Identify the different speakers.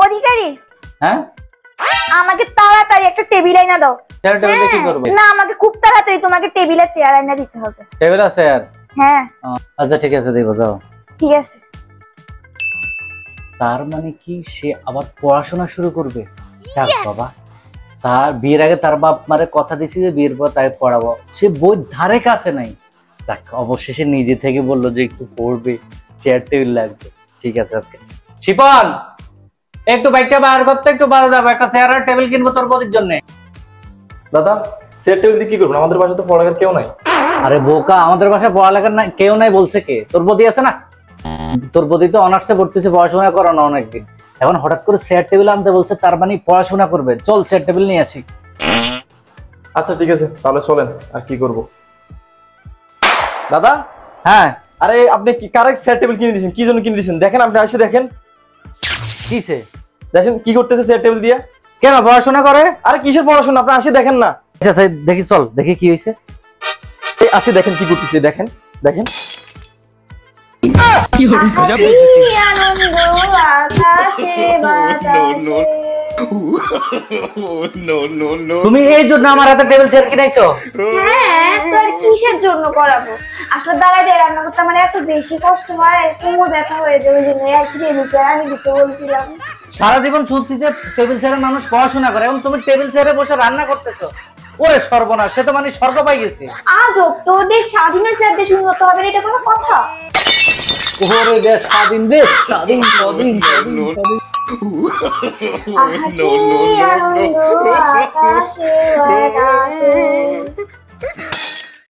Speaker 1: অধিকারী,
Speaker 2: হ্যাঁ
Speaker 1: আমাকে তাড়াতাড়ি একটা টেবিল আইনা দাও।
Speaker 2: টেবিলে কি করবে?
Speaker 1: না, আমাকে খুব তাড়াতাড়ি তোমাকে টেবিল আর চেয়ার আইনা দিতে হবে।
Speaker 2: টেবিল আছে আর?
Speaker 1: হ্যাঁ।
Speaker 2: আচ্ছা ঠিক আছে, দিব যাও।
Speaker 1: ঠিক আছে।
Speaker 2: তার মানে কি সে আবার পড়াশোনা শুরু করবে? যাক বাবা, তার বিয়ের আগে তার বাপ মারে কথা দিছি যে বিয়ের পর তাই পড়াবো, সে বই ধারে কাছে নাই। যাক, অবশেষে নিজে থেকে বললো যে একটু পড়বে, চেয়ার টেবিল লাগবে। ঠিক আছে, আজকে শিপন একটু বাইকটা বার করতে, একটু বাড়া যাবো, একটা চেয়ার আর টেবিল কিনবো তোর বদির জন্য।
Speaker 3: দাদা চেয়ার টেবিল দিয়ে কি করবেন? আমাদের বাসায় তো পড়ালেখার কেউ নাই।
Speaker 2: আরে বোকা, আমাদের বাসায় পড়ালেখার না কেউ নাই বলছে কে? তোর বদি আছে না? তোর বদি তো অনার্সে পড়তেছে, পড়াশোনা করানো অনেকদিন, এখন হঠাৎ করে চেয়ার টেবিল আনতে বলছে, তার মানে পড়াশোনা করবে। চল চেয়ার টেবিল নিয়ে আসি।
Speaker 3: আচ্ছা ঠিক আছে, তাহলে চলেন। আর কি করব দাদা?
Speaker 2: হ্যাঁ,
Speaker 3: আরে আপনি কি কারেক্ট চেয়ার টেবিল কিনে দিয়েছেন? কি জন্য কিনে দিয়েছেন দেখেন, আপনি এসে দেখেন।
Speaker 2: কিসে?
Speaker 3: দেখেন কি করতেছে চেয়ার টেবিল দিয়ে।
Speaker 2: কেন পড়াশোনা করে?
Speaker 3: আরে কিসের পড়াশোনা, আপনি আসে দেখেন না।
Speaker 2: আচ্ছা দেখি, চল দেখি কি হয়েছে।
Speaker 3: আসে দেখেন কি করতেছে, দেখেন দেখেন।
Speaker 2: তুমি এই জন্য আমার হাতে টেবিল চেয়ার কিনাইছো?
Speaker 1: হ্যাঁ, তো আর কিসের জন্য করাবো? আসলে দাঁড়ায় দাঁড়ায় রান্না করতে আমার এত বেশি কষ্ট হয়, কোমর ব্যথা হয়ে যায়, ওই জন্য এক টেবিল চেয়ার আমি দিতে বলছিলাম।
Speaker 2: সারা জীবন শুনছি যে টেবিল চেয়ারে মানুষ পড়াশোনা করে, এবং তুমি টেবিল চেয়ারে বসে রান্না করতেছো। ওরে সর্বনাশ, সে তো মানে স্বর্গ পাই গেছে।
Speaker 1: আজব, তোদের স্বাধীন চেয়ার দেশ উন্নত হবে না, এটা কোনো কথা?
Speaker 2: ওরে দেশ স্বাধীন, দেশ স্বাধীন, স্বাধীন, স্বাধীন।
Speaker 1: আকাশে বাতাসে